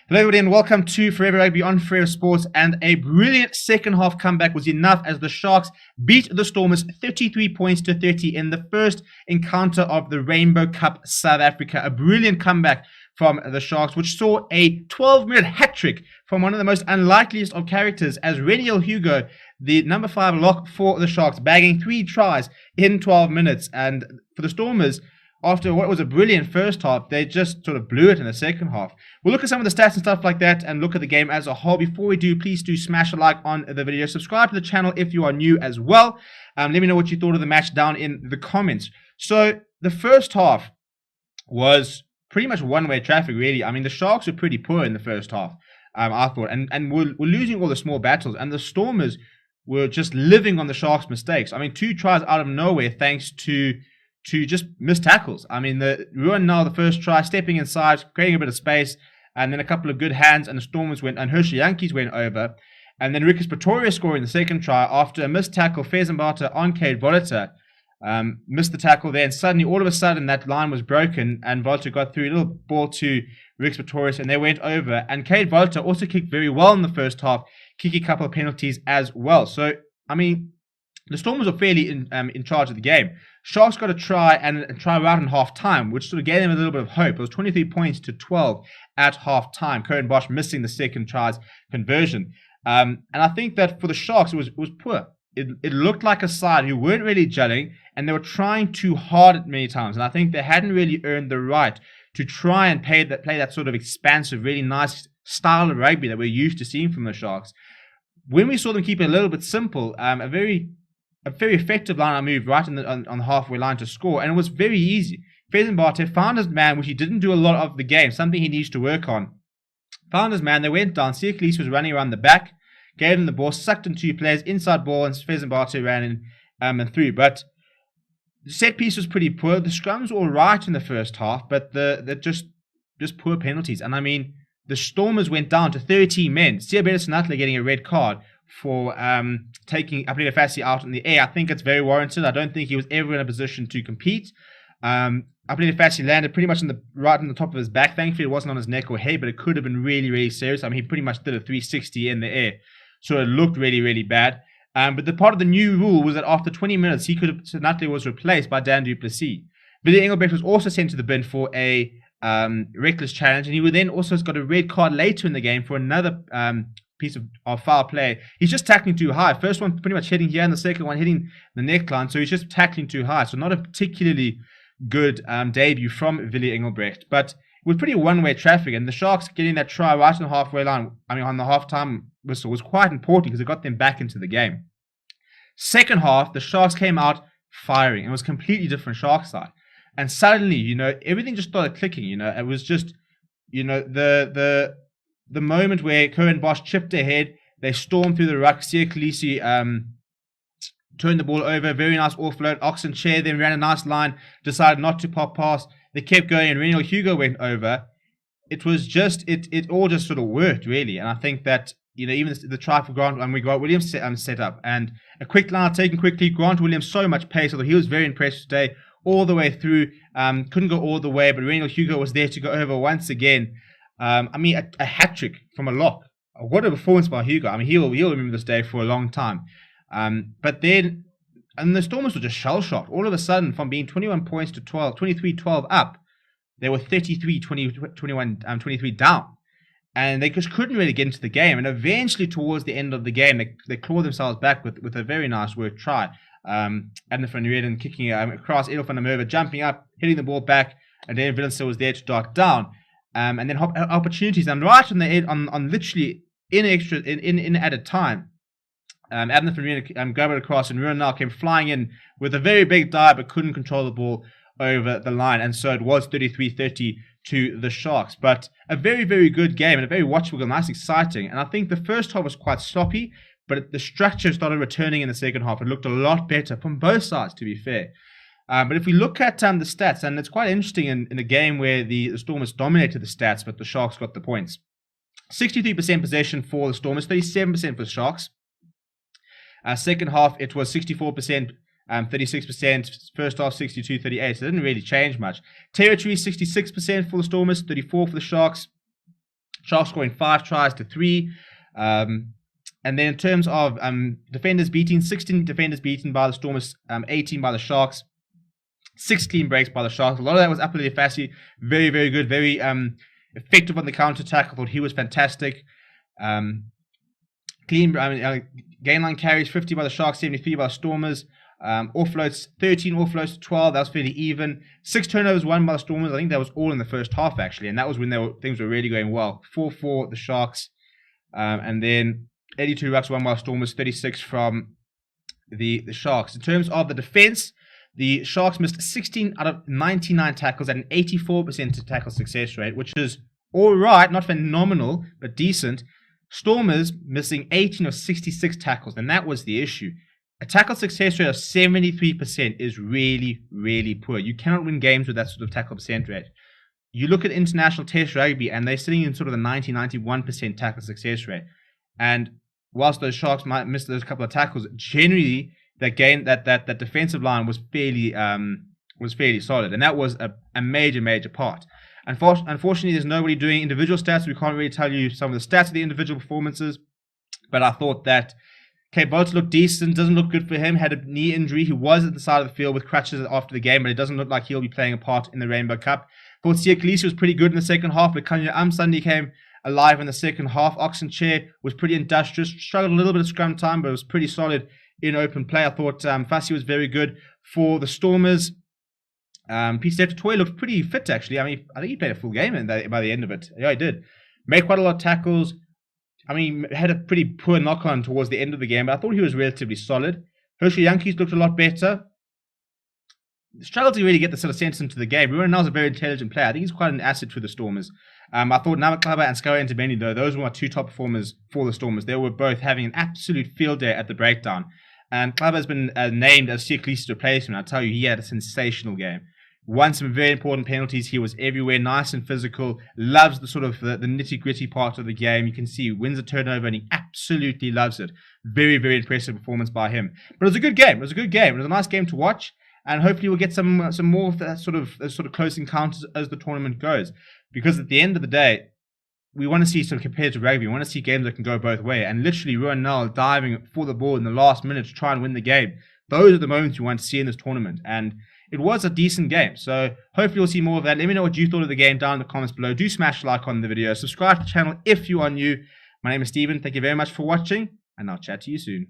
Hello everybody and welcome to Forever Rugby on Forever Sports, and a brilliant second half comeback was enough as the Sharks beat the Stormers 33 points to 30 in the first encounter of the Rainbow Cup South Africa. A brilliant comeback from the Sharks, which saw a 12-minute hat-trick from one of the most unlikeliest of characters as Reniel Hugo, the number 5 lock for the Sharks, bagging 3 tries in 12 minutes. And for the Stormers, after what was a brilliant first half, they just sort of blew it in the second half. We'll look at some of the stats and stuff like that and look at the game as a whole. Before we do, please do smash a like on the video. Subscribe to the channel if you are new as well. Let me know what you thought of the match down in the comments. So the first half was pretty much one-way traffic, really. I mean, the Sharks were pretty poor in the first half, I thought. And we're losing all the small battles. And the Stormers were just living on the Sharks' mistakes. I mean, 2 tries out of nowhere thanks to just missed tackles. I mean, Ruan now the first try, stepping inside, creating a bit of space, and then a couple of good hands, and the Stormers went, and Hershey Yankees went over. And then Rikus Pretoria scoring the second try after a missed tackle. Fezambata on Cade Voliter missed the tackle there, and suddenly, all of a sudden, that line was broken, and Voliter got through a little ball to Rikus Pretoria, and they went over. And Cade Voliter also kicked very well in the first half, kicking a couple of penalties as well. So, I mean, the Stormers were fairly in charge of the game. Sharks got a try and try right in half time, which sort of gave them a little bit of hope. It was 23 points to 12 at half time. Cohen Bosch missing the second try's conversion. And I think that for the Sharks, it was poor. It looked like a side who weren't really gelling, and they were trying too hard at many times. And I think they hadn't really earned the right to try and play that sort of expansive, really nice style of rugby that we're used to seeing from the Sharks. When we saw them keep it a little bit simple, a very effective line move right on the halfway line to score, and it was very easy. Fezambata found his man, which he didn't do a lot of the game, something he needs to work on. Found his man, they went down. Siaklis was running around the back, gave him the ball, sucked in 2 players, inside ball, and Fezambata ran in and through. But the set piece was pretty poor. The scrums were all right in the first half, but they're just poor penalties. And I mean, the Stormers went down to 13 men. Siabela Sinatla getting a red card for taking Apelele Fassi out in the air. I think it's very warranted. I don't think he was ever in a position to compete. Apelele Fassi landed pretty much right on the top of his back. Thankfully, it wasn't on his neck or head, but it could have been really, really serious. I mean, he pretty much did a 360 in the air, so it looked really, really bad. But the part of the new rule was that after 20 minutes, Sinatla was replaced by Dan du Plessis. Billy Engelbrecht was also sent to the bin for a reckless challenge, and he would then also got a red card later in the game for another piece of foul play. He's just tackling too high. First one pretty much hitting here, and the second one hitting the neckline, so he's just tackling too high. So not a particularly good debut from Willie Engelbrecht, but it was pretty one-way traffic, and the Sharks getting that try right on the halfway line, I mean on the half-time whistle, was quite important because it got them back into the game. Second half, the Sharks came out firing. It was a completely different Sharks side, and suddenly, everything just started clicking. It was just, the moment where Cohen Bosch chipped ahead, they stormed through the ruck. Siaklis turned the ball over, very nice offload. Oxen Chair then ran a nice line, decided not to pop past. They kept going, and Reniel Hugo went over. It was just, it all just sort of worked, really. And I think that, even the try for Grant, and we got Williams set up, and a quick line taken quickly. Grant Williams, so much pace, although he was very impressed today, all the way through. Couldn't go all the way, but Reniel Hugo was there to go over once again. I mean, a hat-trick from a lock. What a performance by Hugo. I mean, he'll remember this day for a long time. But then, and the Stormers were just shell-shocked. All of a sudden, from being 21 points to 23-12 up, they were 23 down. And they just couldn't really get into the game. And eventually, towards the end of the game, they clawed themselves back with a very nice work try. Adnan van Reeden kicking across, Edel van der Merwe jumping up, hitting the ball back, and then Villeneuve was there to dart down. And then opportunities, and right on the edge, on literally in added time, Adnan van Reeden grabbed it across, and Ruan now came flying in with a very big dive, but couldn't control the ball over the line, and so it was 33-30 to the Sharks. But a very, very good game and a very watchable, nice, exciting. And I think the first half was quite sloppy, but the structure started returning in the second half. It looked a lot better from both sides, to be fair. But if we look at the stats, and it's quite interesting in a game where the Stormers dominated the stats, but the Sharks got the points. 63% possession for the Stormers, 37% for the Sharks. Second half, it was 64%, 36%. First half, 62-38. So it didn't really change much. Territory, 66% for the Stormers, 34% for the Sharks. Sharks scoring 5 tries to 3. And then in terms of defenders beaten, 16 defenders beaten by the Stormers, 18 by the Sharks. 6 clean breaks by the Sharks. A lot of that was Apalele Fassi. Very, very good. Very effective on the counter-attack. I thought he was fantastic. Gain line carries, 50 by the Sharks, 73 by the Stormers. Offloads, 13 offloads to 12. That was fairly even. 6 turnovers, 1 by the Stormers. I think that was all in the first half, actually. And that was when things were really going well. 4 for the Sharks. And then 82 rucks, 1 by the Stormers, 36 from the Sharks. In terms of the defense, the Sharks missed 16 out of 99 tackles at an 84% tackle success rate, which is all right, not phenomenal, but decent. Stormers missing 18 of 66 tackles, and that was the issue. A tackle success rate of 73% is really, really poor. You cannot win games with that sort of tackle percent rate. You look at international test rugby, and they're sitting in sort of the 90-91% tackle success rate. And whilst those Sharks might miss those couple of tackles, generally that defensive line was fairly solid, and that was a major part. Unfortunately, there's nobody doing individual stats. We can't really tell you some of the stats of the individual performances, but I thought that Cape Volta looked decent. Doesn't look good for him. Had a knee injury. He was at the side of the field with crutches after the game, but it doesn't look like he'll be playing a part in the Rainbow Cup. Thought Sia Khaleesi was pretty good in the second half, but Kanya Sunday came alive in the second half. Oxenchair was pretty industrious. Struggled a little bit of scrum time, but it was pretty solid in open play. I thought Fassi was very good for the Stormers. Peter Toy looked pretty fit, actually. I mean, I think he played a full game by the end of it. Yeah, he did. Made quite a lot of tackles. I mean, had a pretty poor knock-on towards the end of the game, but I thought he was relatively solid. Herschel Yankees looked a lot better. Struggled to really get the sort of sense into the game. Ruben Nell's a very intelligent player. I think he's quite an asset for the Stormers. I thought Namaklaba and Skara Ntabeni, though, those were my 2 top performers for the Stormers. They were both having an absolute field day at the breakdown. And Klaba has been named as Sia Khaleesi's replacement. I tell you, he had a sensational game. Won some very important penalties. He was everywhere, nice and physical. Loves the sort of the nitty-gritty part of the game. You can see he wins a turnover and he absolutely loves it. Very, very impressive performance by him. But it was a good game. It was a nice game to watch. And hopefully we'll get some more of that sort of close encounters as the tournament goes. Because at the end of the day, we want to see some competitive rugby. We want to see games that can go both ways. And literally, Ruan Nell diving for the ball in the last minute to try and win the game. Those are the moments you want to see in this tournament. And it was a decent game. So hopefully we'll see more of that. Let me know what you thought of the game down in the comments below. Do smash a like on the video. Subscribe to the channel if you are new. My name is Steven. Thank you very much for watching. And I'll chat to you soon.